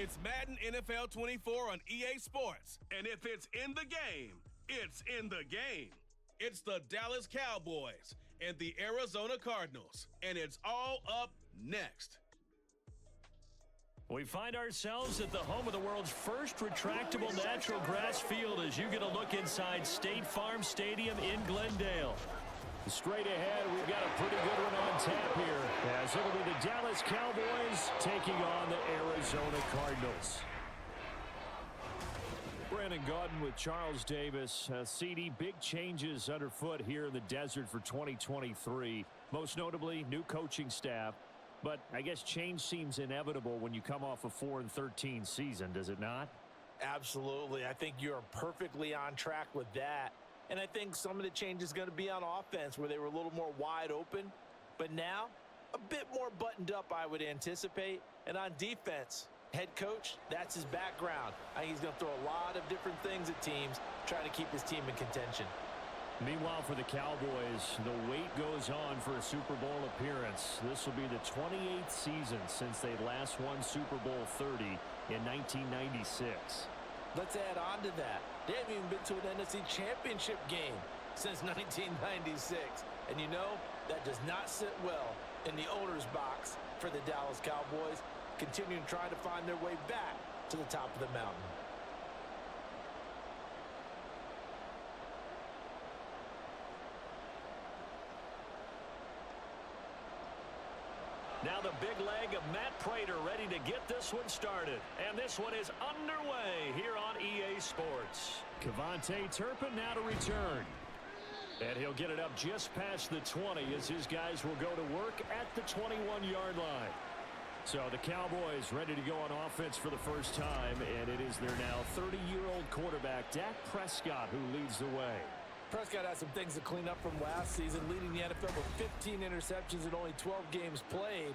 It's Madden NFL 24 on EA Sports. And if it's in the game, it's in the game. It's the Dallas Cowboys and the Arizona Cardinals. And it's all up next. We find ourselves at the home of the world's first retractable natural grass field as you get a look inside State Farm Stadium in Glendale. Straight ahead, we've got a pretty good one on tap here, as it'll be the Dallas Cowboys taking on the Arizona Cardinals. Brandon Gaudin with Charles Davis. CD, big changes underfoot here in the desert for 2023. Most notably, new coaching staff. But I guess change seems inevitable when you come off a 4-13 season, does it not? Absolutely. I think you're perfectly on track with that. And I think some of the change is going to be on offense where they were a little more wide open. But now, a bit more buttoned up, I would anticipate. And on defense, head coach, that's his background. I think he's going to throw a lot of different things at teams, trying to keep his team in contention. Meanwhile, for the Cowboys, the wait goes on for a Super Bowl appearance. This will be the 28th season since they last won Super Bowl 30 in 1996. Let's add on to that. They haven't even been to an NFC Championship game since 1996. And you know, that does not sit well in the owner's box for the Dallas Cowboys, continuing trying to find their way back to the top of the mountain. Now the big leg of Matt Prater ready to get this one started. And this one is underway here on EA Sports. Kevontae Turpin now to return. And he'll get it up just past the 20 as his guys will go to work at the 21-yard line. So the Cowboys ready to go on offense for the first time, and it is their now 30-year-old quarterback, Dak Prescott, who leads the way. Prescott has some things to clean up from last season, leading the NFL with 15 interceptions and only 12 games played.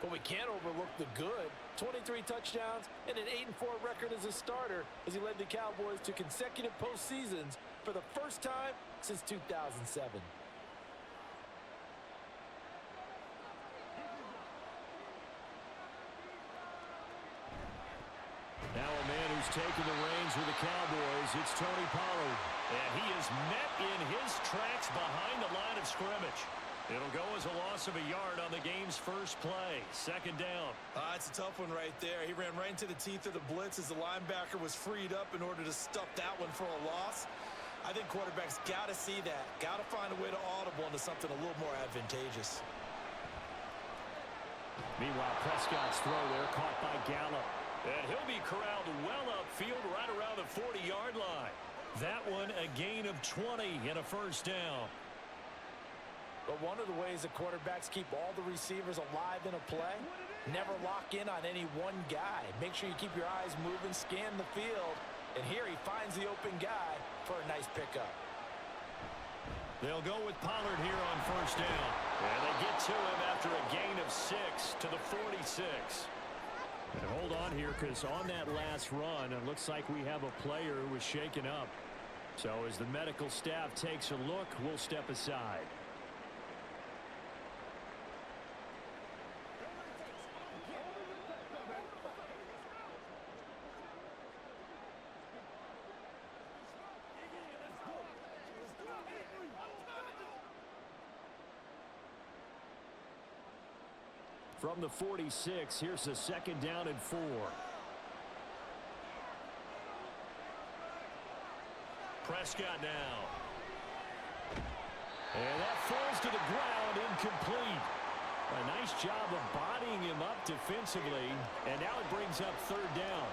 But we can't overlook the good. 23 touchdowns and an 8-4 record as a starter as he led the Cowboys to consecutive postseasons for the first time since 2007. Now a man who's taken the reins with the Cowboys, it's Tony Pollard. And he is met in his tracks behind the line of scrimmage. It'll go as a loss of a yard on the game's first play. Second down. It's a tough one right there. He ran right into the teeth of the blitz as the linebacker was freed up in order to stuff that one for a loss. I think quarterbacks got to see that. Got to find a way to audible into something a little more advantageous. Meanwhile, Prescott's throw there caught by Gallup. And he'll be corralled well upfield right around the 40-yard line. That one a gain of 20 and a first down. But one of the ways that quarterbacks keep all the receivers alive in a play, never lock in on any one guy. Make sure you keep your eyes moving, scan the field. And here he finds the open guy for a nice pickup. They'll go with Pollard here on first down. And they get to him after a gain of 6 to the 46. And hold on here, because on that last run, it looks like we have a player who was shaken up. So as the medical staff takes a look, we'll step aside. From the 46, here's a second down and 4. Prescott now. And that falls to the ground, incomplete. A nice job of bodying him up defensively, and now it brings up third down.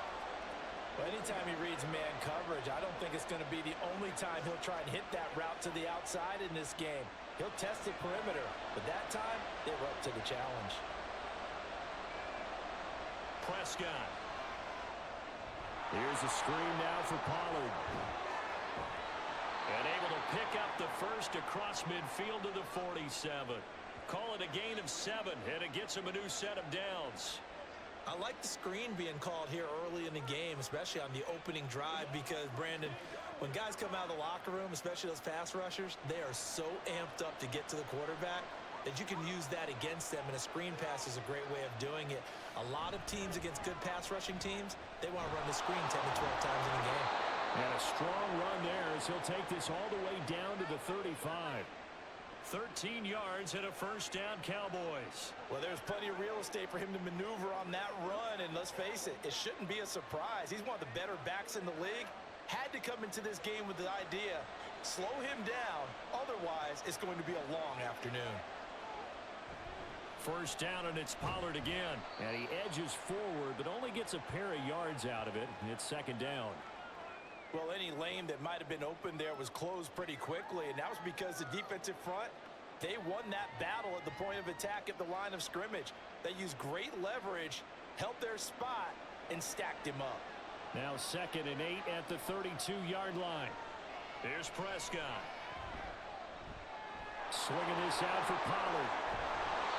Well, anytime he reads man coverage, I don't think it's going to be the only time he'll try and hit that route to the outside in this game. He'll test the perimeter, but that time they were up to the challenge. Prescott. Here's a screen now for Pollard. And able to pick up the first across midfield to the 47. Call it a gain of 7, and it gets him a new set of downs. I like the screen being called here early in the game, especially on the opening drive, because, Brandon, when guys come out of the locker room, especially those pass rushers, they are so amped up to get to the quarterback. that you can use that against them, and a screen pass is a great way of doing it. A lot of teams against good pass rushing teams, they want to run the screen 10 to 12 times in a game. And a strong run there as he'll take this all the way down to the 35. 13 yards and a first down, Cowboys. Well, there's plenty of real estate for him to maneuver on that run, and let's face it, it shouldn't be a surprise. He's one of the better backs in the league. Had to come into this game with the idea, slow him down, otherwise it's going to be a long afternoon. First down, and it's Pollard again. And he edges forward, but only gets a pair of yards out of it. It's second down. Well, any lane that might have been open there was closed pretty quickly, and that was because the defensive front, they won that battle at the point of attack at the line of scrimmage. They used great leverage, held their spot, and stacked him up. Now 2nd and 8 at the 32-yard line. Here's Prescott. Swinging this out for Pollard.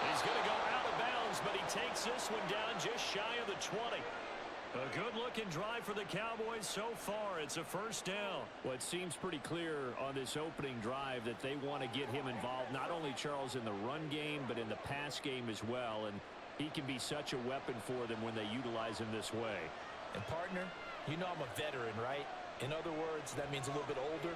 He's going to go out of bounds, but he takes this one down just shy of the 20. A good-looking drive for the Cowboys so far. It's a first down. Well, it seems pretty clear on this opening drive that they want to get him involved, not only, Charles, in the run game, but in the pass game as well. And he can be such a weapon for them when they utilize him this way. And, partner, you know I'm a veteran, right? In other words, that means a little bit older.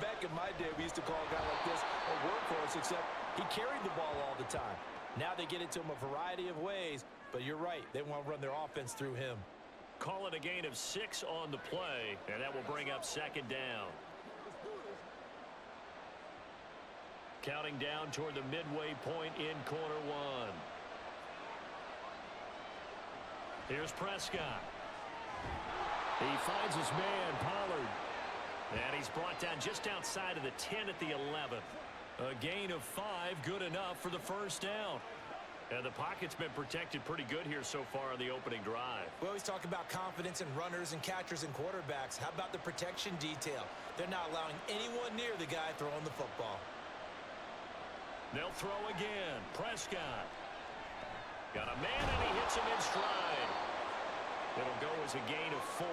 Back in my day, we used to call a guy like this a workhorse, except he carried the ball all the time. Now they get it to him a variety of ways, but you're right. They want to run their offense through him. Call it a gain of 6 on the play, and that will bring up second down. Counting down toward the midway point in quarter one. Here's Prescott. He finds his man, Pollard. And he's brought down just outside of the 10 at the 11th. A gain of 5, good enough for the first down. And the pocket's been protected pretty good here so far on the opening drive. We always talk about confidence in runners and catchers and quarterbacks. How about the protection detail? They're not allowing anyone near the guy throwing the football. They'll throw again. Prescott. Got a man, and he hits him in stride. It'll go as a gain of 4,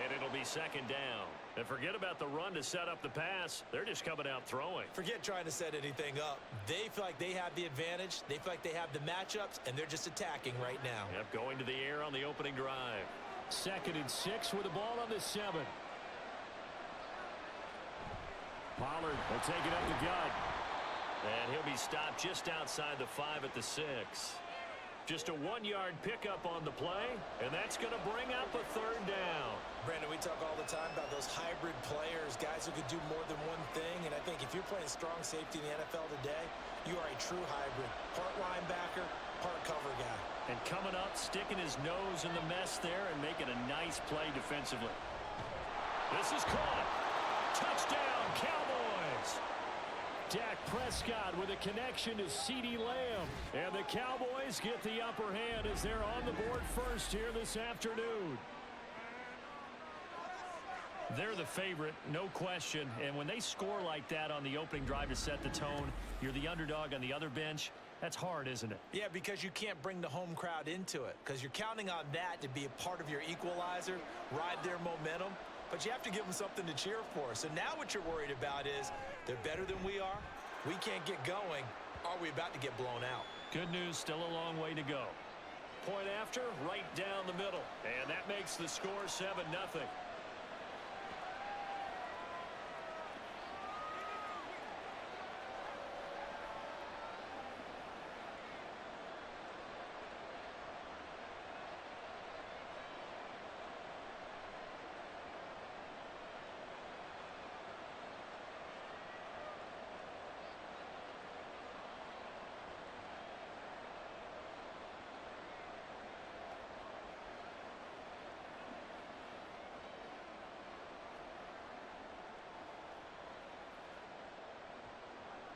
and it'll be second down. And forget about the run to set up the pass. They're just coming out throwing. Forget trying to set anything up. They feel like they have the advantage. They feel like they have the matchups, and they're just attacking right now. Yep, going to the air on the opening drive. 2nd and 6 with the ball on the 7. Pollard will take it up the gut. And he'll be stopped just outside the 5 at the 6. Just a 1-yard pickup on the play, and that's going to bring up a third down. Brandon, we talk all the time about those hybrid players, guys who could do more than one thing, and I think if you're playing strong safety in the NFL today, you are a true hybrid. Part linebacker, part cover guy. And coming up, sticking his nose in the mess there and making a nice play defensively. This is caught. Touchdown, Cowboys! Dak Prescott with a connection to CeeDee Lamb. And the Cowboys get the upper hand as they're on the board first here this afternoon. They're the favorite, no question. And when they score like that on the opening drive to set the tone, you're the underdog on the other bench. That's hard, isn't it? Yeah, because you can't bring the home crowd into it. Because you're counting on that to be a part of your equalizer, ride their momentum. But you have to give them something to cheer for. So now what you're worried about is they're better than we are. We can't get going. Are we about to get blown out? Good news, still a long way to go. Point after, right down the middle. And that makes the score 7-0.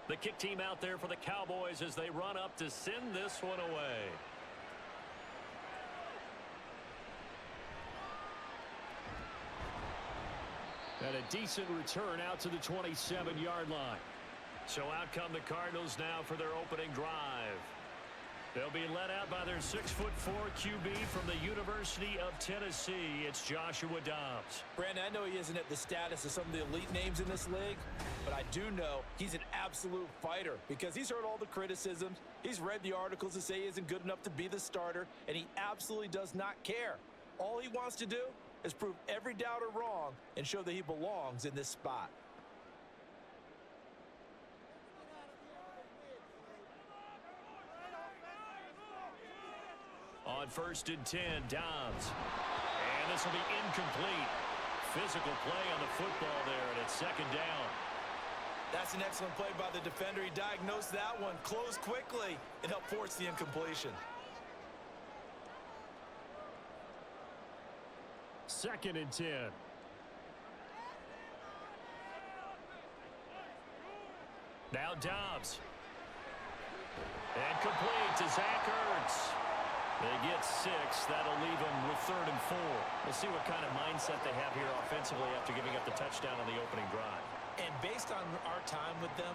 The kick team out there for the Cowboys as they run up to send this one away. And a decent return out to the 27-yard line. So out come the Cardinals now for their opening drive. They'll be led out by their 6'4" QB from the University of Tennessee. It's Joshua Dobbs. Brandon, I know he isn't at the status of some of the elite names in this league, but I do know he's an absolute fighter because he's heard all the criticisms. He's read the articles that say he isn't good enough to be the starter, and he absolutely does not care. All he wants to do is prove every doubter wrong and show that he belongs in this spot. On 1st and 10, Dobbs. And this will be incomplete. Physical play on the football there, and it's 2nd down. That's an excellent play by the defender. He diagnosed that one, closed quickly, and helped force the incompletion. 2nd and 10. Now Dobbs. And complete to Zach Ertz. They get 6. That'll leave them with 3rd and 4. We'll see what kind of mindset they have here offensively after giving up the touchdown on the opening drive. And based on our time with them,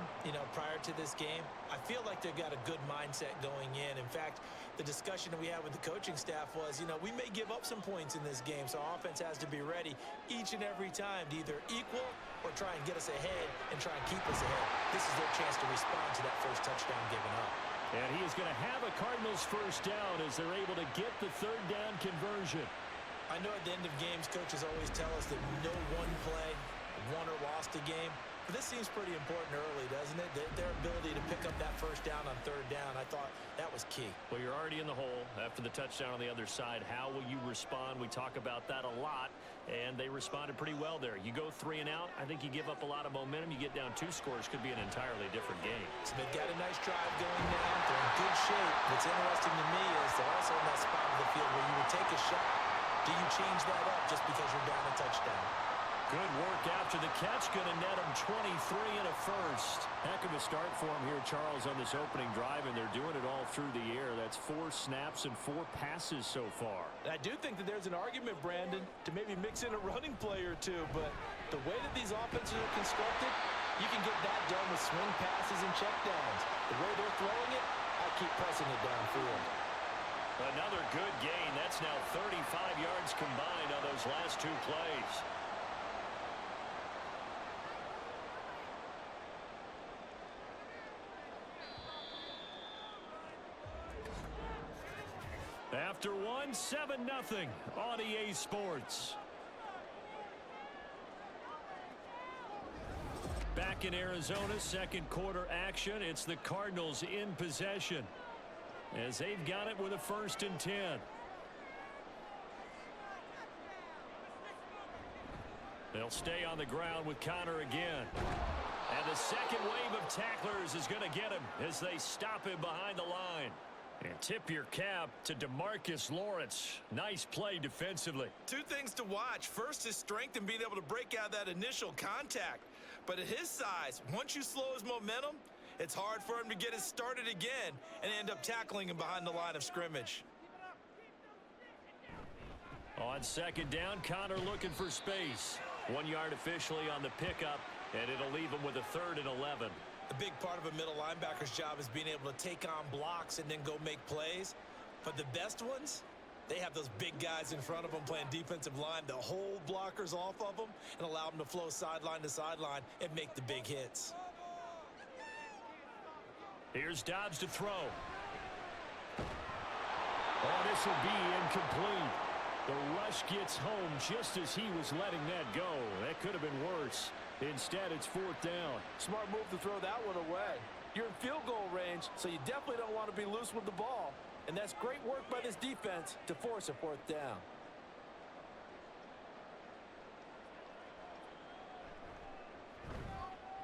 prior to this game, I feel like they've got a good mindset going in. In fact, the discussion that we had with the coaching staff was, we may give up some points in this game, so our offense has to be ready each and every time to either equal or try and get us ahead and try and keep us ahead. This is their chance to respond to that first touchdown given up. And he is going to have a Cardinals first down as they're able to get the 3rd down conversion. I know at the end of games, coaches always tell us that no one play won or lost a game. But this seems pretty important early, doesn't it? Their ability to pick up that first down on 3rd down, I thought that was key. Well, you're already in the hole after the touchdown on the other side. How will you respond? We talk about that a lot, and they responded pretty well there. You go 3 and out, I think you give up a lot of momentum. You get down 2 scores, could be an entirely different game. So they've got a nice drive going now. They're in good shape. What's interesting to me is they're also in that spot of the field where you would take a shot. Do you change that up just because you're down a touchdown? Good work after the catch. Going to net him 23 and a first. Heck of a start for him here, Charles, on this opening drive, and they're doing it all through the air. That's 4 snaps and 4 passes so far. I do think that there's an argument, Brandon, to maybe mix in a running play or two, but the way that these offenses are constructed, you can get that done with swing passes and checkdowns. The way they're throwing it, I keep pressing it downfield. Another good gain. That's now 35 yards combined on those last 2 plays. After 1, 7-0 on EA Sports. Back in Arizona, 2nd quarter action. It's the Cardinals in possession as they've got it with a 1st and 10. They'll stay on the ground with Connor again. And the second wave of tacklers is going to get him as they stop him behind the line. And tip your cap to DeMarcus Lawrence. Nice play defensively. 2 things to watch. First, his strength and being able to break out that initial contact. But at his size, once you slow his momentum, it's hard for him to get it started again and end up tackling him behind the line of scrimmage. On 2nd down, Connor looking for space. 1 yard officially on the pickup, and it'll leave him with a 3rd and 11. The big part of a middle linebacker's job is being able to take on blocks and then go make plays. But the best ones, they have those big guys in front of them playing defensive line to hold blockers off of them and allow them to flow sideline to sideline and make the big hits. Here's Dobbs to throw. Oh, this will be incomplete. The rush gets home just as he was letting that go. That could have been worse. Instead, it's 4th down. Smart move to throw that one away. You're in field goal range, so you definitely don't want to be loose with the ball. And that's great work by this defense to force a 4th down.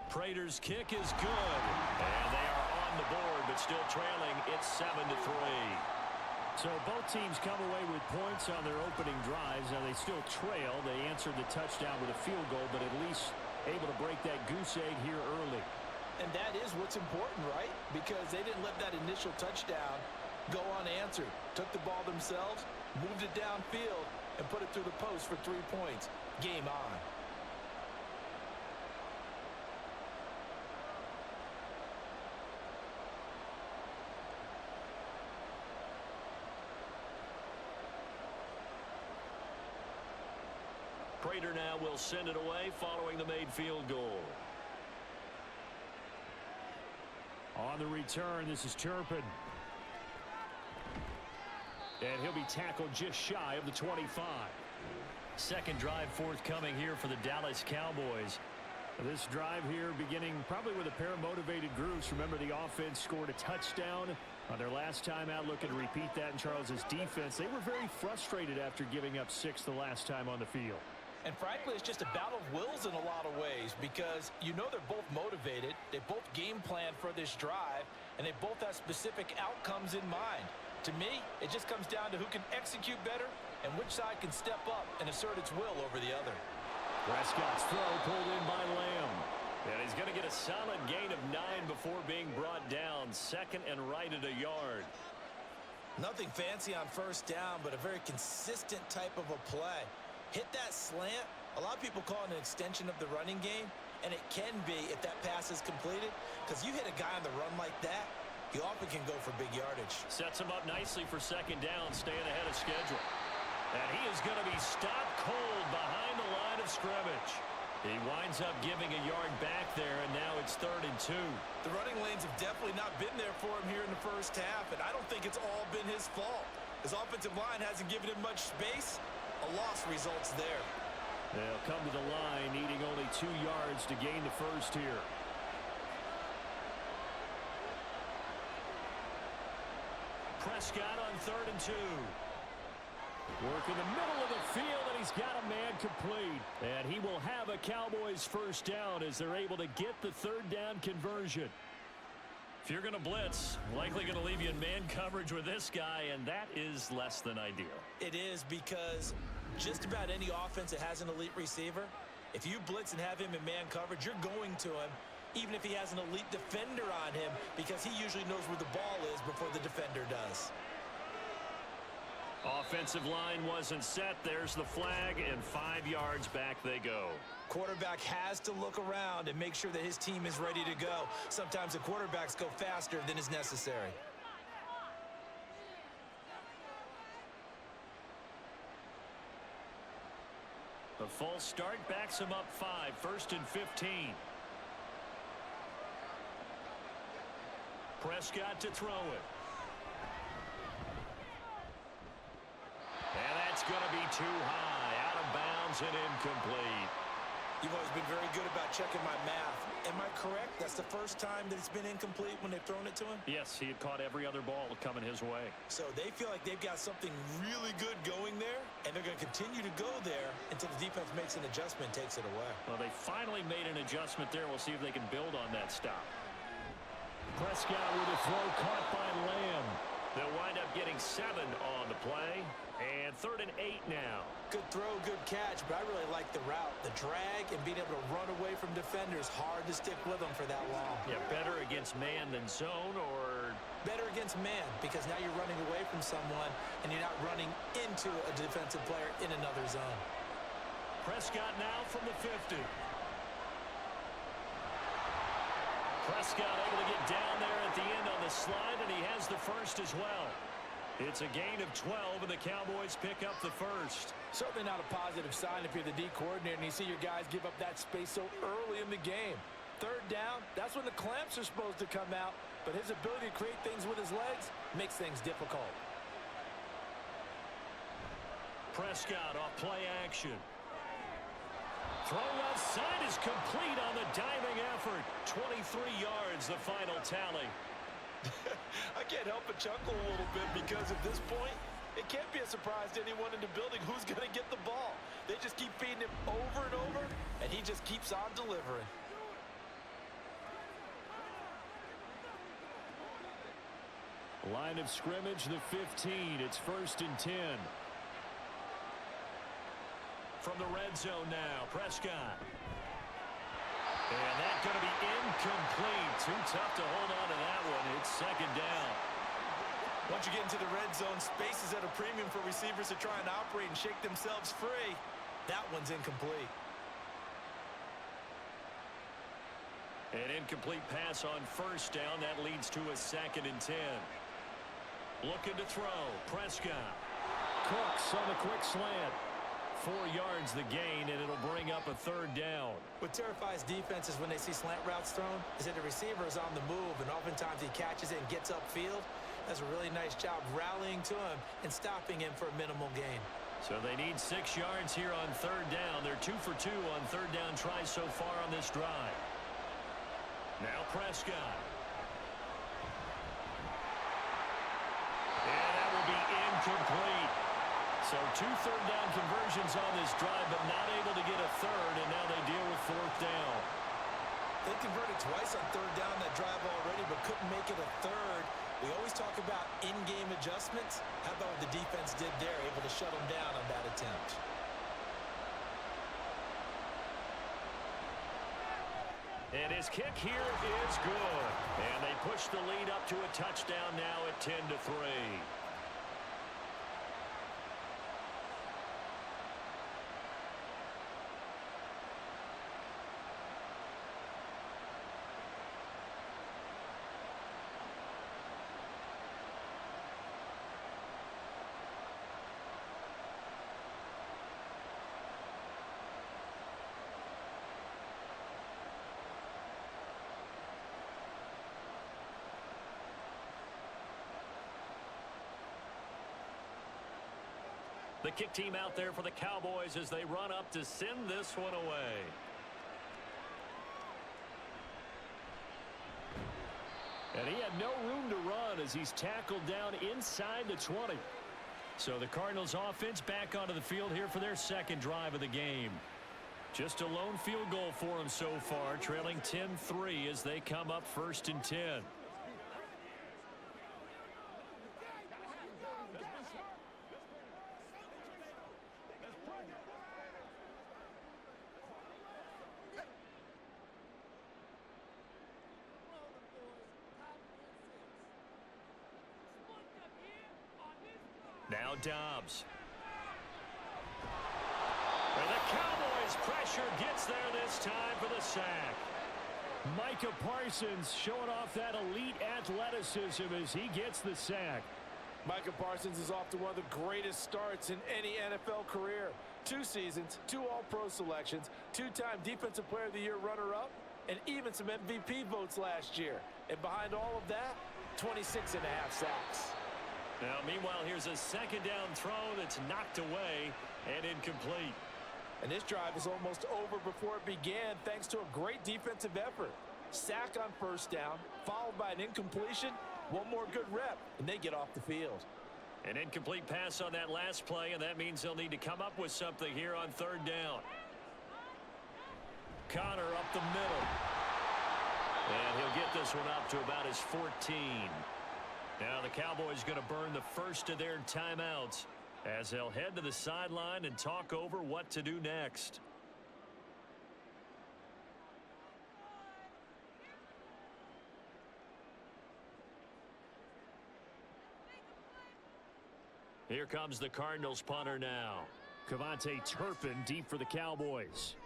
Prater's kick is good. And they are on the board, but still trailing. It's 7-3. So both teams come away with points on their opening drives. Now they still trail. They answered the touchdown with a field goal, but at least able to break that goose egg here early. And that is what's important, right? Because they didn't let that initial touchdown go unanswered. Took the ball themselves, moved it downfield, and put it through the post for 3 points. Game on. Prater now will send it away following the made field goal. On the return, this is Turpin. And he'll be tackled just shy of the 25. Second drive forthcoming here for the Dallas Cowboys. This drive here beginning probably with a pair of motivated groups. Remember, the offense scored a touchdown on their last time out, looking to repeat that in Charles's defense. They were very frustrated after giving up 6 the last time on the field. And frankly, it's just a battle of wills in a lot of ways because you know they're both motivated. They both game plan for this drive, and they both have specific outcomes in mind. To me, it just comes down to who can execute better and which side can step up and assert its will over the other. Prescott's throw pulled in by Lamb. And he's going to get a solid gain of 9 before being brought down. Second and right at a yard. Nothing fancy on first down, but a very consistent type of a play. Hit that slant. A lot of people call it an extension of the running game, and it can be if that pass is completed, because you hit a guy on the run like that, he often can go for big yardage. Sets him up nicely for second down, staying ahead of schedule. And he is going to be stopped cold behind the line of scrimmage. He winds up giving a yard back there, and now it's 3rd and 2. The running lanes have definitely not been there for him here in the first half, and I don't think it's all been his fault. His offensive line hasn't given him much space. A loss results there. They'll come to the line, needing only 2 yards to gain the first here. Prescott on 3rd and 2. Work in the middle of the field, and he's got a man complete. And he will have a Cowboys first down as they're able to get the 3rd down conversion. If you're going to blitz, likely going to leave you in man coverage with this guy, and that is less than ideal. It is, because just about any offense that has an elite receiver, if you blitz and have him in man coverage, you're going to him, even if he has an elite defender on him, because he usually knows where the ball is before the defender does. Offensive line wasn't set. There's the flag, and 5 yards back they go. Quarterback has to look around and make sure that his team is ready to go. Sometimes the quarterbacks go faster than is necessary. The false start backs him up 5, 1st and 15. Prescott to throw it. And that's going to be too high, out of bounds and incomplete. You've always been very good about checking my math. Am I correct? That's the first time that it's been incomplete when they've thrown it to him? Yes, he had caught every other ball coming his way. So they feel like they've got something really good going there, and they're going to continue to go there until the defense makes an adjustment and takes it away. Well, they finally made an adjustment there. We'll see if they can build on that stop. Prescott with a throw caught by Lamb. They'll wind up getting 7 on the play. And 3rd and 8 now. Good throw, good catch, but I really like the route. The drag and being able to run away from defenders, hard to stick with them for that long. Yeah, better against man than zone, or? Better against man, because now you're running away from someone and you're not running into a defensive player in another zone. Prescott now from the 50. Prescott able to get down there at the end on the slide, and he has the first as well. It's a gain of 12, and the Cowboys pick up the first. Certainly not a positive sign if you're the D coordinator and you see your guys give up that space so early in the game. 3rd down, that's when the clamps are supposed to come out, but his ability to create things with his legs makes things difficult. Prescott off play action. Throw left side is complete on the diving effort. 23 yards, the final tally. I can't help but chuckle a little bit because at this point, it can't be a surprise to anyone in the building who's going to get the ball. They just keep feeding him over and over, and he just keeps on delivering. Line of scrimmage, the 15. It's 1st and 10. From the red zone now, Prescott. And that's going to be incomplete. Too tough to hold on to that one. It's 2nd down. Once you get into the red zone, space is at a premium for receivers to try and operate and shake themselves free. That one's incomplete. An incomplete pass on 1st down. That leads to a 2nd and 10. Looking to throw. Prescott. Cooks on the quick slant. 4 yards the gain, and it'll bring up a 3rd down. What terrifies defenses when they see slant routes thrown is that the receiver is on the move, and oftentimes he catches it and gets upfield. Does a really nice job rallying to him and stopping him for a minimal gain. So they need 6 yards here on 3rd down. They're 2 for 2 on 3rd down tries so far on this drive. Now Prescott. And that will be incomplete. So 2 third down conversions on this drive, but not able to get a 3rd, and now they deal with 4th down. They converted twice on 3rd down that drive already, but couldn't make it a 3rd. We always talk about in-game adjustments. How about what the defense did there, able to shut them down on that attempt? And his kick here is good. And they push the lead up to a touchdown now at 10-3. The kick team out there for the Cowboys as they run up to send this one away. And he had no room to run as he's tackled down inside the 20. So the Cardinals offense back onto the field here for their 2nd drive of the game. Just a lone field goal for them so far, trailing 10-3 as they come up 1st and 10. Now Dobbs. And the Cowboys pressure gets there this time for the sack. Micah Parsons showing off that elite athleticism as he gets the sack. Micah Parsons is off to one of the greatest starts in any NFL career. 2 seasons, 2 All-Pro selections, 2-time Defensive Player of the Year runner-up, and even some MVP votes last year. And behind all of that, 26.5 sacks. Now, meanwhile, here's a 2nd down throw that's knocked away and incomplete. And this drive is almost over before it began thanks to a great defensive effort. Sack on 1st down, followed by an incompletion. One more good rep, and they get off the field. An incomplete pass on that last play, and that means they'll need to come up with something here on 3rd down. Connor up the middle. And he'll get this one up to about his 14. Now the Cowboys going to burn the 1st of their timeouts as they'll head to the sideline and talk over what to do next. Here comes the Cardinals punter now. Cavante Turpin deep for the Cowboys.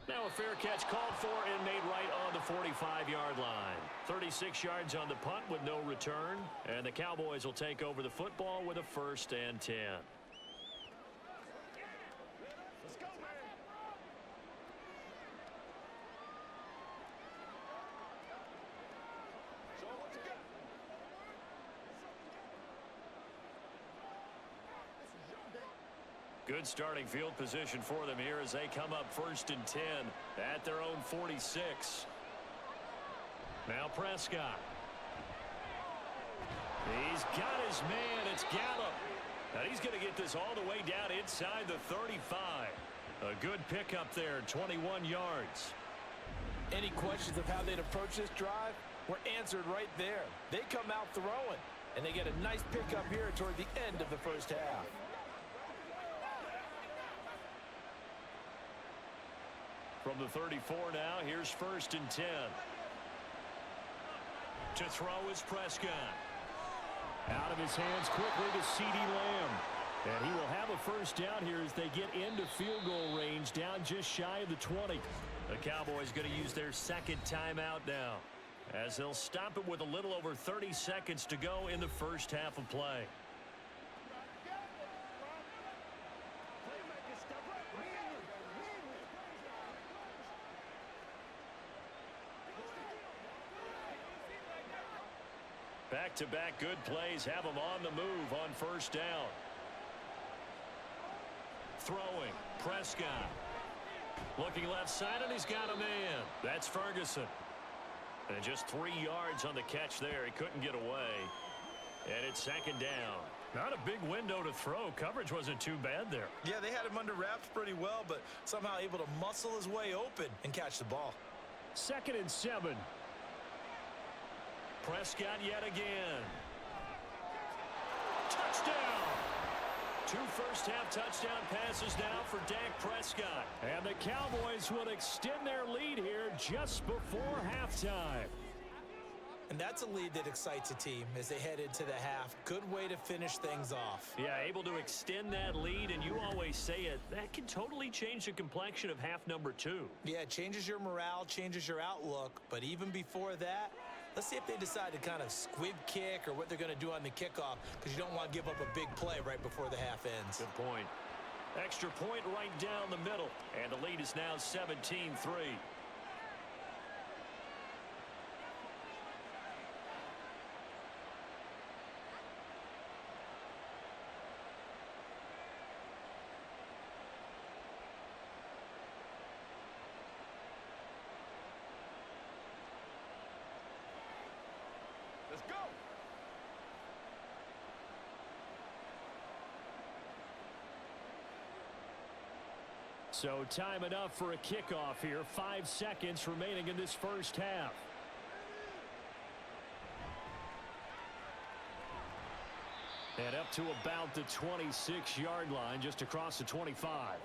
Now a fair catch called for and made right on the 45-yard line. 36 yards on the punt with no return. And the Cowboys will take over the football with a 1st and 10. Good starting field position for them here as they come up 1st and 10 at their own 46. Now Prescott. He's got his man. It's Gallup. And he's going to get this all the way down inside the 35. A good pickup there, 21 yards. Any questions of how they'd approach this drive were answered right there. They come out throwing, and they get a nice pickup here toward the end of the 1st half. From the 34 now, here's 1st and 10. To throw is Prescott. Out of his hands quickly to CeeDee Lamb. And he will have a 1st down here as they get into field goal range, down just shy of the 20. The Cowboys going to use their 2nd timeout now, as they'll stop it with a little over 30 seconds to go in the 1st half of play. Back-to-back good plays have him on the move on first down. Throwing, Prescott. Looking left side, and he's got a man. That's Ferguson. And just 3 yards on the catch there. He couldn't get away. And it's second down. Not a big window to throw. Coverage wasn't too bad there. Yeah, they had him under wraps pretty well, but somehow able to muscle his way open and catch the ball. 2nd and 7. Prescott yet again. Touchdown! 2 first-half touchdown passes now for Dak Prescott. And the Cowboys will extend their lead here just before halftime. And that's a lead that excites a team as they head into the half. Good way to finish things off. Yeah, able to extend that lead, and you always say it, that can totally change the complexion of half number 2. Yeah, it changes your morale, changes your outlook. But even before that, let's see if they decide to kind of squib kick or what they're going to do on the kickoff, because you don't want to give up a big play right before the half ends. Good point. Extra point right down the middle, and the lead is now 17-3. Let's go. So time enough for a kickoff here. 5 seconds remaining in this first half. And up to about the 26-yard line, just across the 25.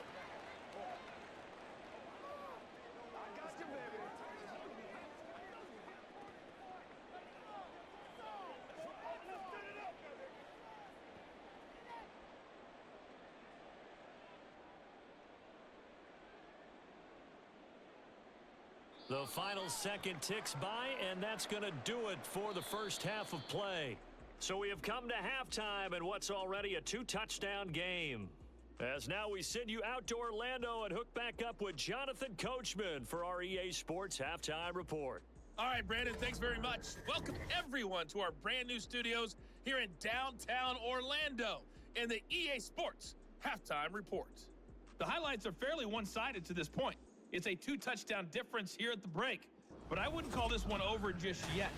The final second ticks by, and that's going to do it for the first half of play. So we have come to halftime in what's already a 2-touchdown game. As now we send you out to Orlando and hook back up with Jonathan Coachman for our EA Sports Halftime Report. All right, Brandon, thanks very much. Welcome, everyone, to our brand new studios here in downtown Orlando in the EA Sports Halftime Report. The highlights are fairly one-sided to this point. It's a 2-touchdown difference here at the break, but I wouldn't call this one over just yet.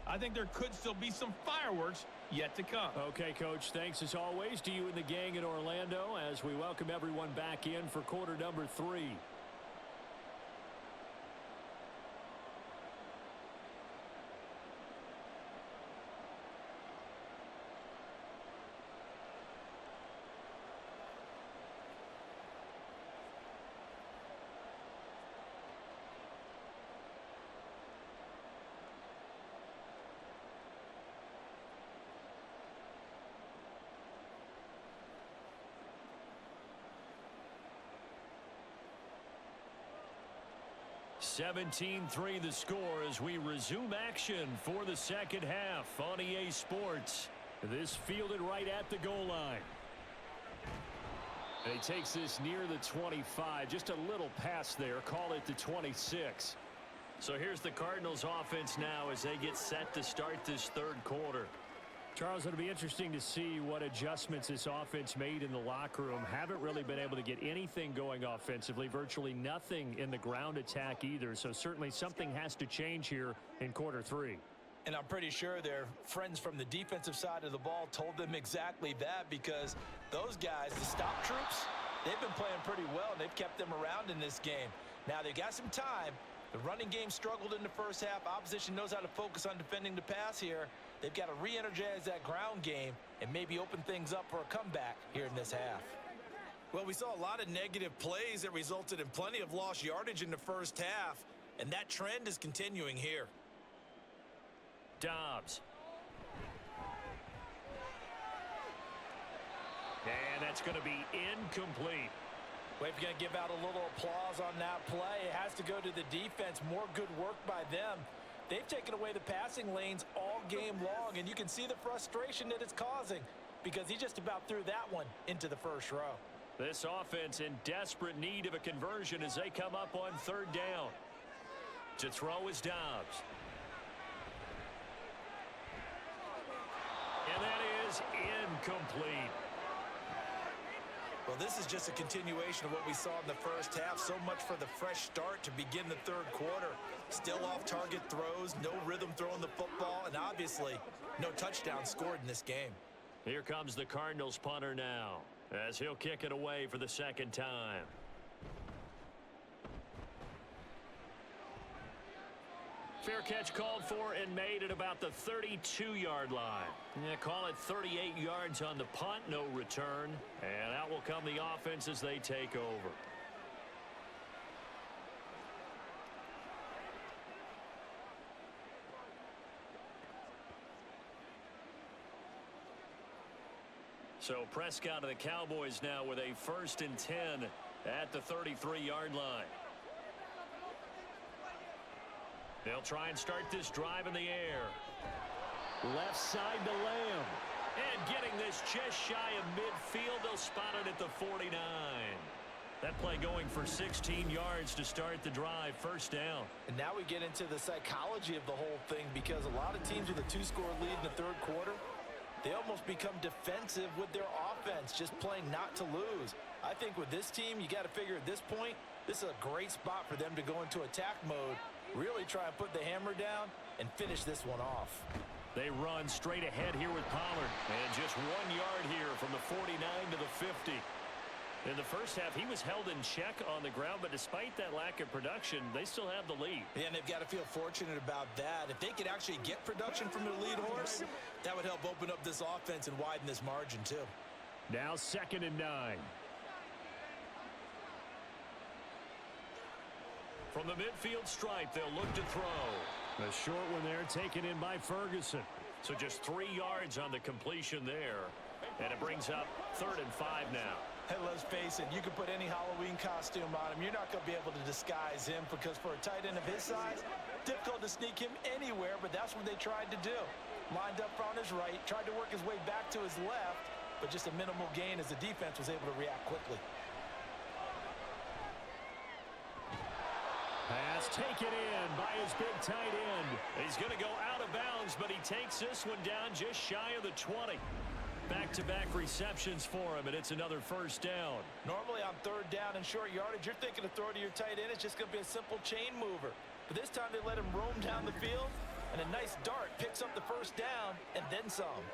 I think there could still be some fireworks yet to come. Okay, Coach, thanks as always to you and the gang in Orlando as we welcome everyone back in for quarter number 3. (17-3) the score as we resume action for the second half on EA Sports. This fielded right at the goal line. And he takes this near the 25. Just a little pass there. Call it the 26. So here's the Cardinals offense now as they get set to start this third quarter. Charles, it'll be interesting to see what adjustments this offense made in the locker room. Haven't really been able to get anything going offensively. Virtually nothing in the ground attack either. So certainly something has to change here in quarter 3. And I'm pretty sure their friends from the defensive side of the ball told them exactly that, because those guys, the stop troops, they've been playing pretty well, and they've kept them around in this game. Now, they've got some time. The running game struggled in the first half. Opposition knows how to focus on defending the pass here. They've got to re-energize that ground game and maybe open things up for a comeback here in this half. Well, we saw a lot of negative plays that resulted in plenty of lost yardage in the first half, and that trend is continuing here. Dobbs. And that's going to be incomplete. Well, if you're going to give out a little applause on that play, it has to go to the defense. More good work by them. They've taken away the passing lanes all game long, and you can see the frustration that it's causing because he just about threw that one into the first row. This offense in desperate need of a conversion as they come up on third down. To throw is Dobbs. is incomplete. Well, this is just a continuation of what we saw in the first half. So much for the fresh start to begin the third quarter. Still off-target throws, no rhythm throwing the football, and obviously no touchdown scored in this game. Here comes the Cardinals punter now, as he'll kick it away for the second time. Fair catch called for and made at about the 32-yard line. Yeah, call it 38 yards on the punt, no return. And out will come the offense as they take over. So Prescott of the Cowboys now with a 1st and 10 at the 33-yard line. They'll try and start this drive in the air. Left side to Lamb. And getting this just shy of midfield, they'll spot it at the 49. That play going for 16 yards to start the drive, 1st down. And now we get into the psychology of the whole thing, because a lot of teams with a 2-score lead in the third quarter, they almost become defensive with their offense, just playing not to lose. I think with this team, you got to figure at this point, this is a great spot for them to go into attack mode, really try and put the hammer down and finish this one off. They run straight ahead here with Pollard. And just 1 yard here from the 49 to the 50. In the first half, he was held in check on the ground, but despite that lack of production, they still have the lead. And they've got to feel fortunate about that. If they could actually get production from their lead horse, that would help open up this offense and widen this margin too. Now 2nd and 9. From the midfield stripe, they'll look to throw. A short one there taken in by Ferguson. So just 3 yards on the completion there. And it brings up 3rd and 5 now. And let's face it, you can put any Halloween costume on him. You're not going to be able to disguise him, because for a tight end of his size, difficult to sneak him anywhere, but that's what they tried to do. Lined up on his right, tried to work his way back to his left, but just a minimal gain as the defense was able to react quickly. Pass taken in by his big tight end. He's going to go out of bounds, but he takes this one down just shy of the 20. Back-to-back receptions for him, and it's another 1st down. Normally on 3rd down and short yardage, you're thinking to throw to your tight end. It's just going to be a simple chain mover. But this time they let him roam down the field, and a nice dart picks up the 1st down and then some.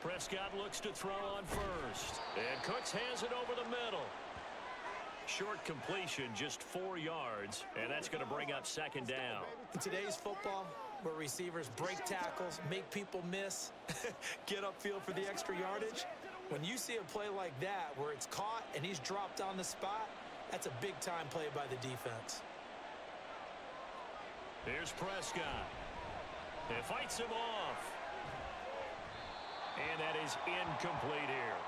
Prescott looks to throw on 1st. And Cooks hands it over the middle. Short completion, just 4 yards, and that's going to bring up 2nd down. In today's football, where receivers break tackles, make people miss, get upfield for the extra yardage, when you see a play like that where it's caught and he's dropped on the spot, that's a big-time play by the defense. Here's Prescott. He fights him off. And that is incomplete here.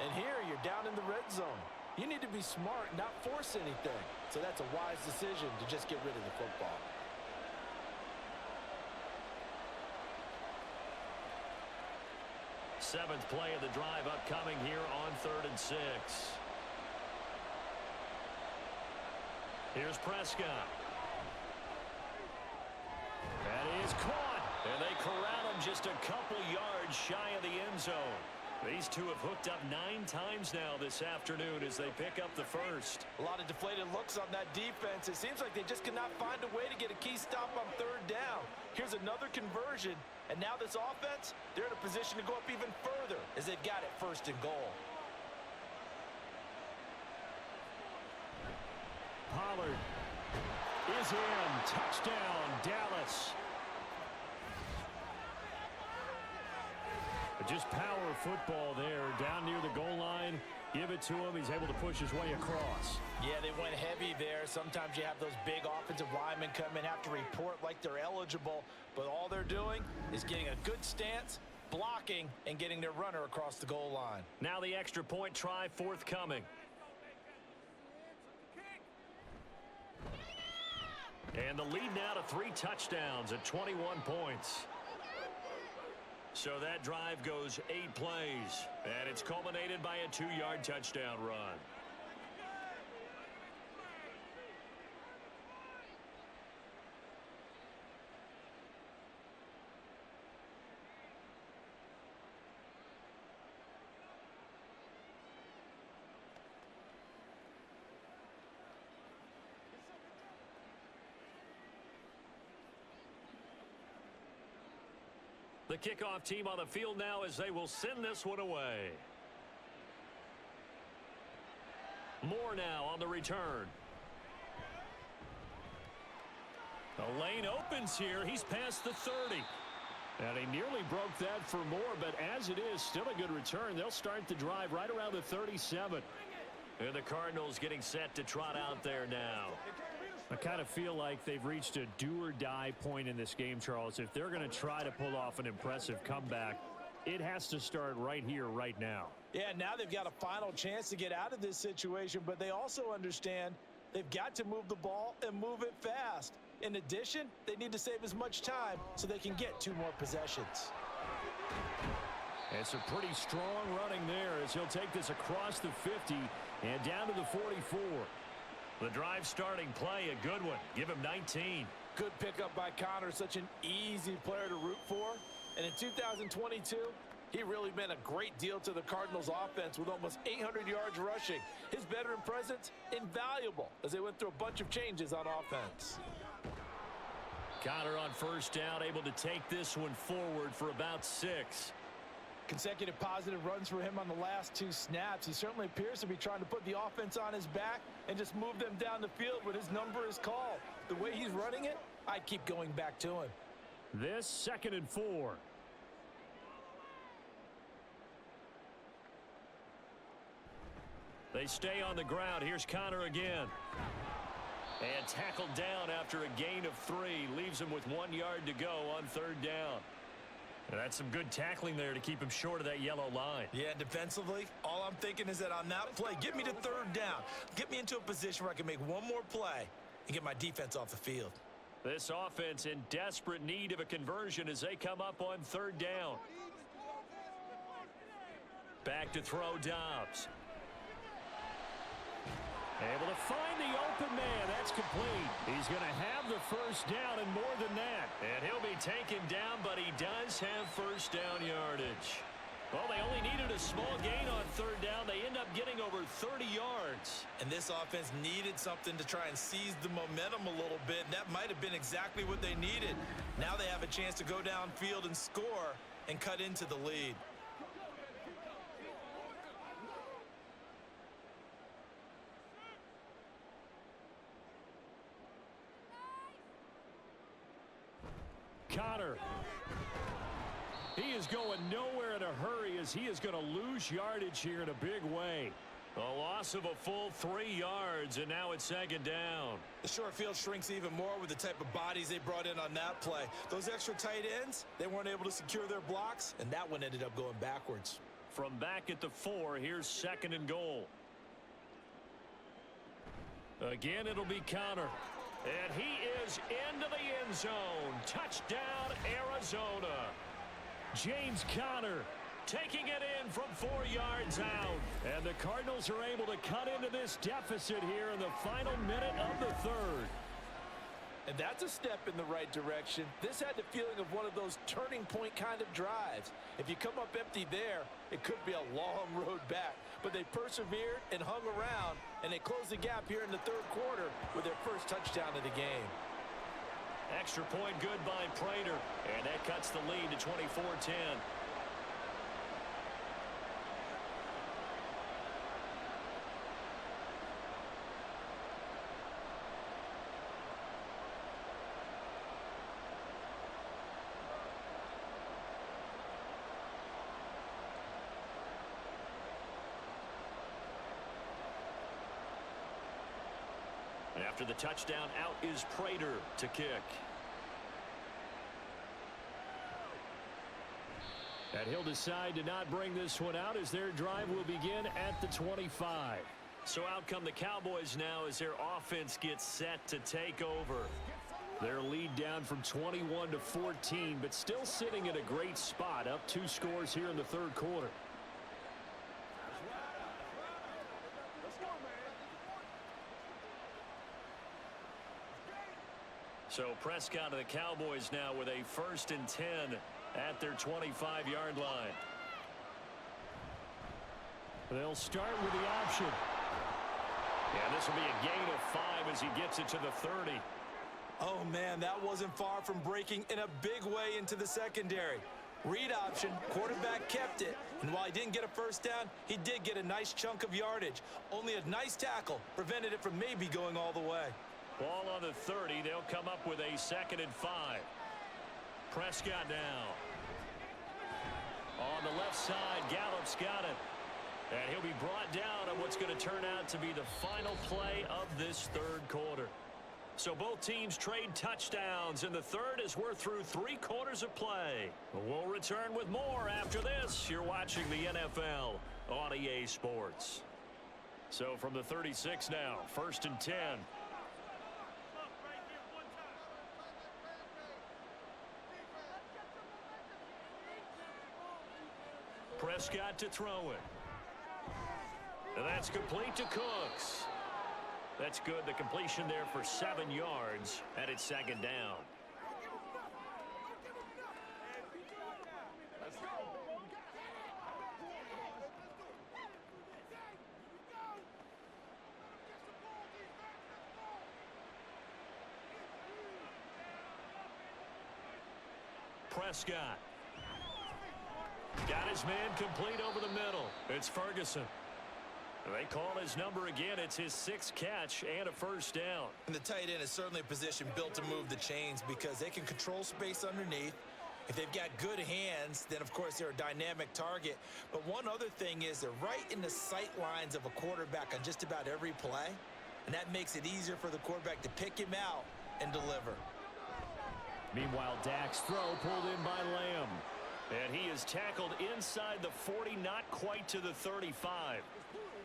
And here you're down in the red zone. You need to be smart, not force anything. So that's a wise decision to just get rid of the football. Seventh play of the drive upcoming here on 3rd and 6. Here's Prescott. That is caught. And they corral him just a couple yards shy of the end zone. These two have hooked up 9 times now this afternoon as they pick up the 1st. A lot of deflated looks on that defense. It seems like they just cannot find a way to get a key stop on 3rd down. Here's another conversion, and now this offense, they're in a position to go up even further as they've got it 1st and goal. Pollard is in. Touchdown, Dallas. Just power football there, down near the goal line. Give it to him. He's able to push his way across. Yeah, they went heavy there. Sometimes you have those big offensive linemen come in, have to report like they're eligible, but all they're doing is getting a good stance, blocking, and getting their runner across the goal line. Now the extra point try forthcoming. And the lead now to 3 touchdowns at 21 points. So that drive goes 8 plays, and it's culminated by a 2-yard touchdown run. The kickoff team on the field now as they will send this one away. Moore now on the return. The lane opens here. He's past the 30. And he nearly broke that for Moore, but as it is, still a good return. They'll start the drive right around the 37. And the Cardinals getting set to trot out there now. I kind of feel like they've reached a do-or-die point in this game, Charles. If they're going to try to pull off an impressive comeback, it has to start right here, right now. Yeah, now they've got a final chance to get out of this situation, but they also understand they've got to move the ball and move it fast. In addition, they need to save as much time so they can get 2 more possessions. It's a pretty strong running there as he'll take this across the 50 and down to the 44. The drive starting play, a good one. Give him 19. Good pickup by Connor, such an easy player to root for. And in 2022, he really meant a great deal to the Cardinals offense with almost 800 yards rushing. His veteran presence, invaluable as they went through a bunch of changes on offense. Connor on first down, able to take this one forward for about 6. Consecutive positive runs for him on the last 2 snaps. He certainly appears to be trying to put the offense on his back and just move them down the field when his number is called. The way he's running it, I'd keep going back to him. This 2nd and 4. They stay on the ground. Here's Connor again. And tackled down after a gain of 3. Leaves him with 1 yard to go on 3rd down. And that's some good tackling there to keep him short of that yellow line. Yeah, defensively, all I'm thinking is that on that play, get me to 3rd down. Get me into a position where I can make 1 more play and get my defense off the field. This offense in desperate need of a conversion as they come up on 3rd down. Back to throw Dobbs. Able to find the open man. That's complete. He's going to have the first down and more than that. And he'll be taken down, but he does have first down yardage. Well, they only needed a small gain on 3rd down. They end up getting over 30 yards. And this offense needed something to try and seize the momentum a little bit, and that might have been exactly what they needed. Now they have a chance to go downfield and score and cut into the lead. Connor. He is going nowhere in a hurry as he is going to lose yardage here in a big way. A loss of a full 3 yards, and now it's 2nd down. The short field shrinks even more with the type of bodies they brought in on that play. Those extra tight ends, they weren't able to secure their blocks, and that one ended up going backwards. From back at the 4, here's 2nd and goal. Again, it'll be Connor. And he is into the end zone. Touchdown, Arizona. James Conner taking it in from 4 yards out. And the Cardinals are able to cut into this deficit here in the final minute of the 3rd. And that's a step in the right direction. This had the feeling of one of those turning point kind of drives. If you come up empty there, it could be a long road back. But they persevered and hung around, and they closed the gap here in the 3rd quarter with their first touchdown of the game. Extra point good by Prater, and that cuts the lead to 24-10. After the touchdown, out is Prater to kick. And he'll decide to not bring this one out as their drive will begin at the 25. So out come the Cowboys now as their offense gets set to take over. Their lead down from 21 to 14, but still sitting at a great spot, up 2 scores here in the 3rd quarter. So Prescott of the Cowboys now with a 1st and 10 at their 25-yard line. They'll start with the option. And this will be a gain of 5 as he gets it to the 30. Oh, man, that wasn't far from breaking in a big way into the secondary. Read option, quarterback kept it, and while he didn't get a first down, he did get a nice chunk of yardage. Only a nice tackle prevented it from maybe going all the way. Ball on the 30. They'll come up with a 2nd and 5. Prescott now. On the left side, Gallup's got it. And he'll be brought down on what's going to turn out to be the final play of this 3rd quarter. So both teams trade touchdowns, and the 3rd as we're through 3 quarters of play. We'll return with more after this. You're watching the NFL on EA Sports. So from the 36 now, 1st and 10. Prescott to throw it. And that's complete to Cooks. That's good. The completion there for 7 yards, and it's 2nd down. Prescott. Got his man complete over the middle. It's Ferguson. They call his number again. It's his 6th catch and a 1st down. And the tight end is certainly a position built to move the chains because they can control space underneath. If they've got good hands, then of course they're a dynamic target. But one other thing is they're right in the sight lines of a quarterback on just about every play. And that makes it easier for the quarterback to pick him out and deliver. Meanwhile, Dak's throw pulled in by Lamb. And he is tackled inside the 40, not quite to the 35.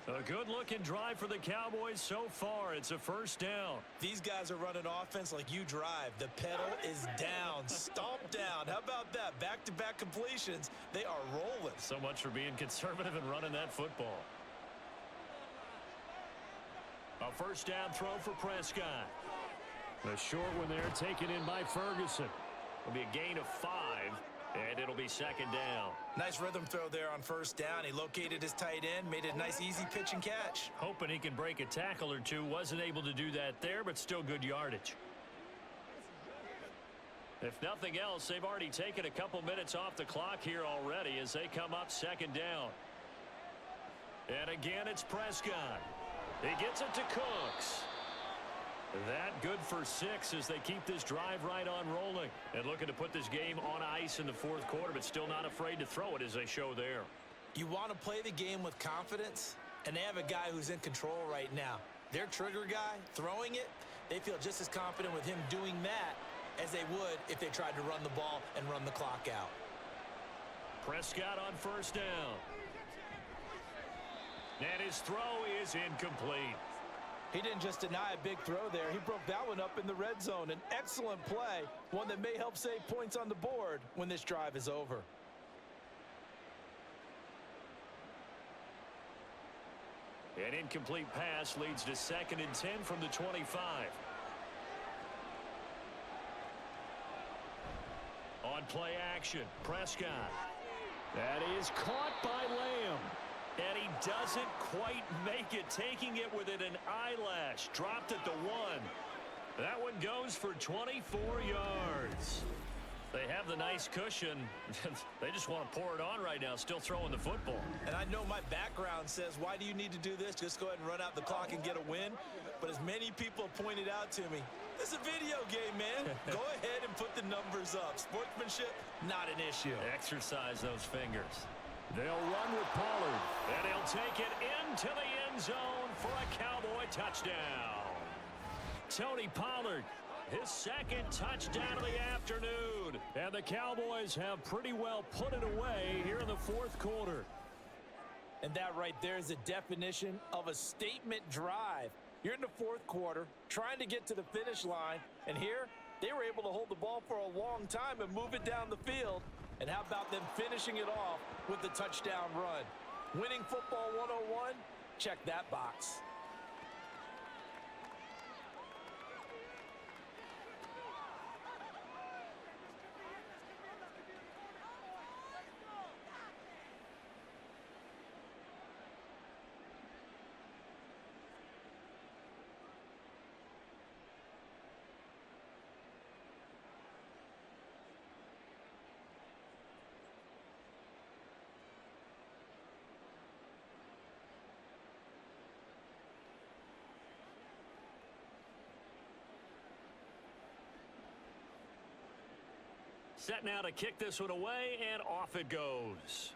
A good-looking drive for the Cowboys so far. It's a 1st down. These guys are running offense like you drive. The pedal is down, stomped down. How about that? Back-to-back completions. They are rolling. So much for being conservative and running that football. A 1st down throw for Prescott. The short one there taken in by Ferguson. It'll be a gain of 5. And it'll be 2nd down. Nice rhythm throw there on 1st down. He located his tight end, made it a nice, easy pitch and catch. Hoping he can break a tackle or two. Wasn't able to do that there, but still good yardage. If nothing else, they've already taken a couple minutes off the clock here already as they come up 2nd down. And again, it's Prescott. He gets it to Cooks. That good for 6 as they keep this drive right on rolling. And looking to put this game on ice in the 4th quarter, but still not afraid to throw it as they show there. You want to play the game with confidence, and they have a guy who's in control right now. Their trigger guy, throwing it, they feel just as confident with him doing that as they would if they tried to run the ball and run the clock out. Prescott on 1st down. And his throw is incomplete. He didn't just deny a big throw there. He broke that one up in the red zone. An excellent play, one that may help save points on the board when this drive is over. An incomplete pass leads to 2nd and 10 from the 25. On play action, Prescott. That is caught by Lamb. And he doesn't quite make it, taking it within an eyelash. Dropped at the 1. That one goes for 24 yards. They have the nice cushion. They just want to pour it on right now, still throwing the football. And I know my background says, why do you need to do this? Just go ahead and run out the clock and get a win. But as many people have pointed out to me, this is a video game, man. Go ahead and put the numbers up. Sportsmanship, not an issue. Exercise those fingers. They'll run with Pollard, and he'll take it into the end zone for a Cowboy touchdown. Tony Pollard, his 2nd touchdown of the afternoon. And the Cowboys have pretty well put it away here in the 4th quarter. And that right there is the definition of a statement drive. You're in the 4th quarter, trying to get to the finish line, and here they were able to hold the ball for a long time and move it down the field. And how about them finishing it off with the touchdown run? Winning football 101? Check that box. Set now to kick this one away, and off it goes.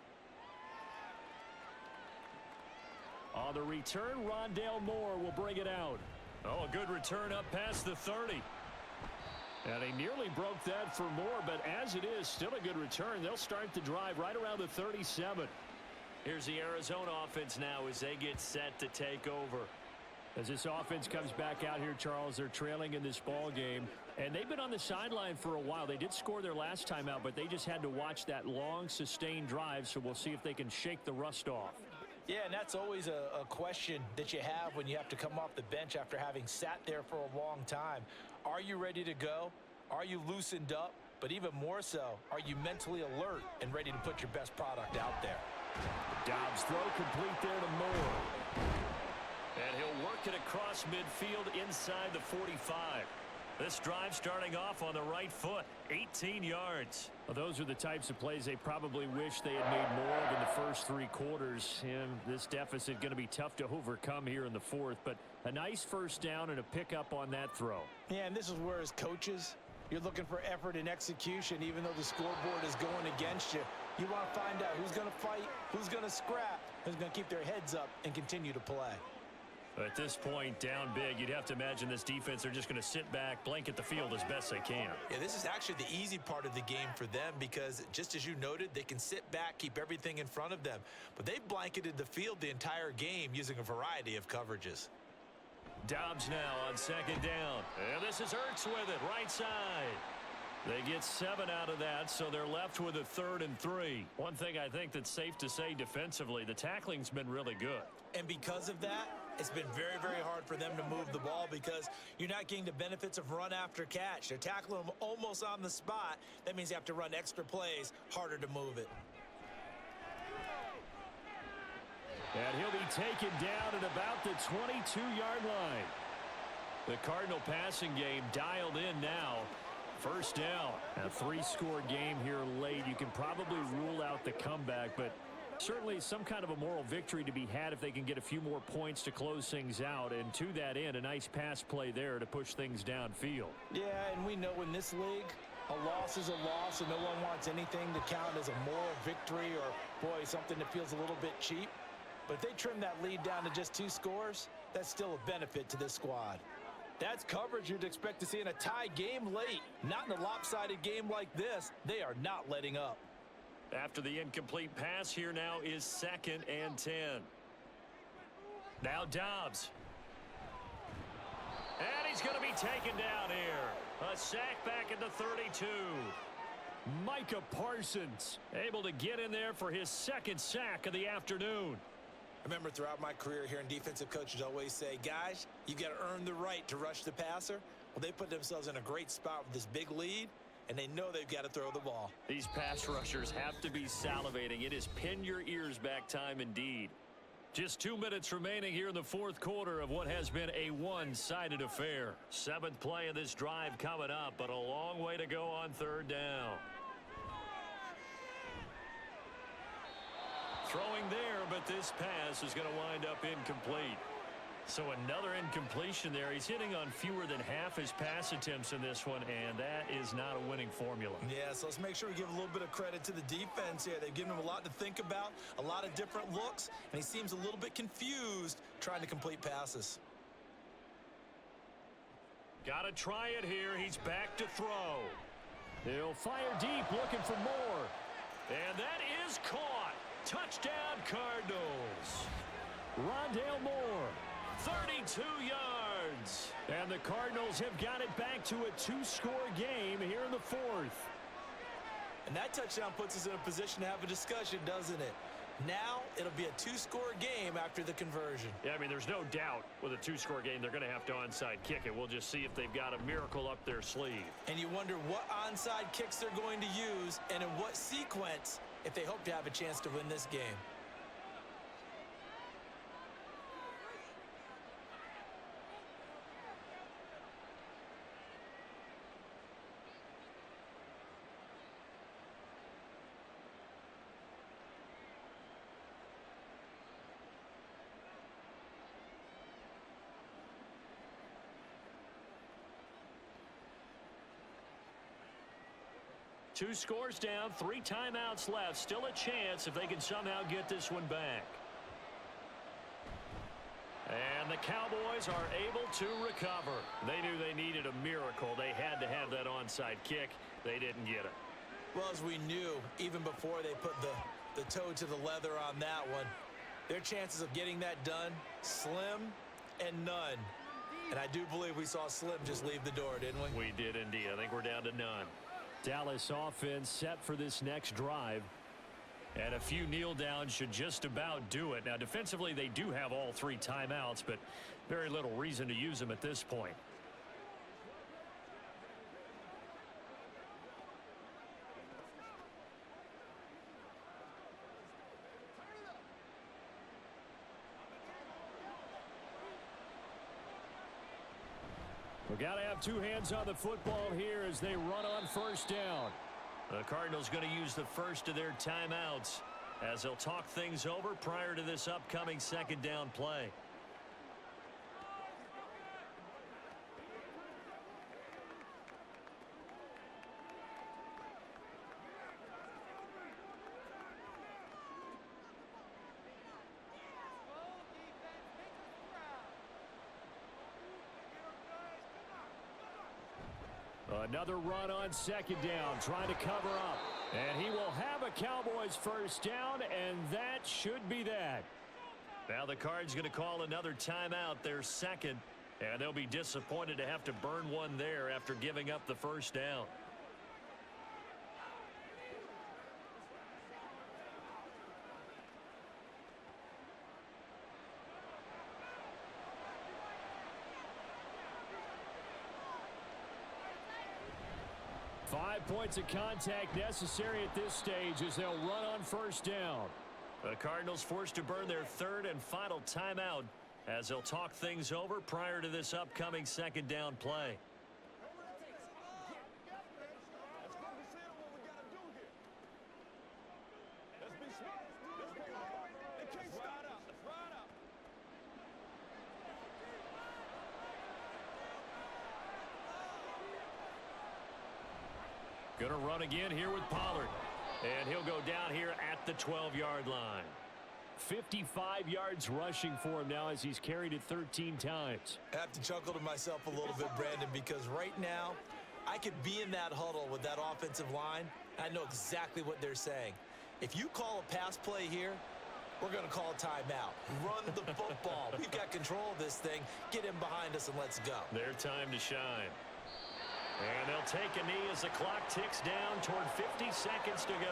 On the return, Rondale Moore will bring it out. Oh, a good return up past the 30. And he nearly broke that for Moore, but as it is, still a good return. They'll start the drive right around the 37. Here's the Arizona offense now as they get set to take over. As this offense comes back out here, Charles, they're trailing in this ball game, and they've been on the sideline for a while. They did score their last time out, but they just had to watch that long, sustained drive, so we'll see if they can shake the rust off. Yeah, and that's always a question that you have when you have to come off the bench after having sat there for a long time. Are you ready to go? Are you loosened up? But even more so, are you mentally alert and ready to put your best product out there? Dobbs throw complete there to Moore. And he'll work it across midfield inside the 45. This drive starting off on the right foot, 18 yards. Well, those are the types of plays they probably wish they had made more of in the first 3 quarters. And this deficit going to be tough to overcome here in the 4th. But a nice first down and a pickup on that throw. Yeah, and this is where as coaches, you're looking for effort and execution even though the scoreboard is going against you. You want to find out who's going to fight, who's going to scrap, who's going to keep their heads up and continue to play. At this point, down big, you'd have to imagine this defense, they're just going to sit back, blanket the field as best they can. Yeah, this is actually the easy part of the game for them because, just as you noted, they can sit back, keep everything in front of them. But they've blanketed the field the entire game using a variety of coverages. Dobbs now on second down. And this is Ertz with it, right side. They get 7 out of that, so they're left with a 3rd and 3. One thing I think that's safe to say defensively, the tackling's been really good. And because of that, it's been very, very hard for them to move the ball because you're not getting the benefits of run after catch. They're tackling them almost on the spot. That means you have to run extra plays, harder to move it. And he'll be taken down at about the 22-yard line. The Cardinal passing game dialed in now. First down. A 3-score game here late. You can probably rule out the comeback, but certainly some kind of a moral victory to be had if they can get a few more points to close things out. And to that end, a nice pass play there to push things downfield. Yeah, and we know in this league, a loss is a loss, and no one wants anything to count as a moral victory or, boy, something that feels a little bit cheap. But if they trim that lead down to just 2 scores, that's still a benefit to this squad. That's coverage you'd expect to see in a tie game late. Not in a lopsided game like this. They are not letting up. After the incomplete pass, here now is 2nd and 10. Now Dobbs. And he's going to be taken down here. A sack back at the 32. Micah Parsons able to get in there for his 2nd sack of the afternoon. Remember, throughout my career here in defensive coaches always say, guys, you got to earn the right to rush the passer. Well, they put themselves in a great spot with this big lead, and they know they've got to throw the ball. These pass rushers have to be salivating. It is pin your ears back time indeed. Just 2 minutes remaining here in the 4th quarter of what has been a one-sided affair. 7th play of this drive coming up, but a long way to go on 3rd down. Throwing there, but this pass is going to wind up incomplete. So another incompletion there. He's hitting on fewer than half his pass attempts in this one, and that is not a winning formula. Yeah, so let's make sure we give a little bit of credit to the defense here. They've given him a lot to think about, a lot of different looks, and he seems a little bit confused trying to complete passes. Got to try it here. He's back to throw. He'll fire deep, looking for more. And that is caught. Touchdown, Cardinals. Rondale Moore, 32 yards. And the Cardinals have got it back to a 2-score game here in the 4th. And that touchdown puts us in a position to have a discussion, doesn't it? Now it'll be a 2-score game after the conversion. Yeah, I mean, there's no doubt with a 2-score game, they're going to have to onside kick it. We'll just see if they've got a miracle up their sleeve. And you wonder what onside kicks they're going to use and in what sequence if they hope to have a chance to win this game. 2 scores down, 3 timeouts left. Still a chance if they can somehow get this one back. And the Cowboys are able to recover. They knew they needed a miracle. They had to have that onside kick. They didn't get it. Well, as we knew, even before they put the toe to the leather on that one, their chances of getting that done, slim and none. And I do believe we saw Slim just leave the door, didn't we? We did indeed. I think we're down to none. Dallas offense set for this next drive. And a few kneel downs should just about do it. Now, defensively, they do have all 3 timeouts, but very little reason to use them at this point. We've got to have 2 hands on the football here as they run on first down. The Cardinals going to use the first of their timeouts as they'll talk things over prior to this upcoming second down play. Another run on second down, trying to cover up. And he will have a Cowboys first down, and that should be that. Now the Cards going to call another timeout, their second, and they'll be disappointed to have to burn one there after giving up the first down. Five points of contact necessary at this stage as they'll run on first down. The Cardinals forced to burn their 3rd and final timeout as they'll talk things over prior to this upcoming second down play. Going to run again here with Pollard. And he'll go down here at the 12-yard line. 55 yards rushing for him now as he's carried it 13 times. I have to chuckle to myself a little bit, Brandon, because right now I could be in that huddle with that offensive line. I know exactly what they're saying. If you call a pass play here, we're going to call a timeout. Run the football. We've got control of this thing. Get in behind us and let's go. Their time to shine. And they'll take a knee as the clock ticks down toward 50 seconds to go.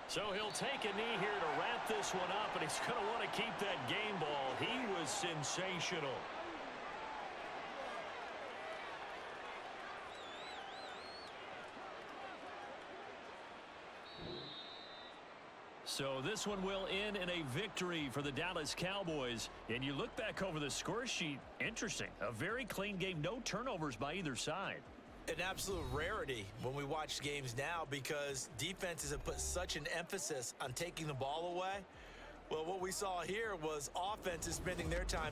So he'll take a knee here to wrap this one up, and he's going to want to keep that game ball. He was sensational. So this one will end in a victory for the Dallas Cowboys. And you look back over the score sheet, interesting. A very clean game, no turnovers by either side. An absolute rarity when we watch games now because defenses have put such an emphasis on taking the ball away. Well, what we saw here was offenses spending their time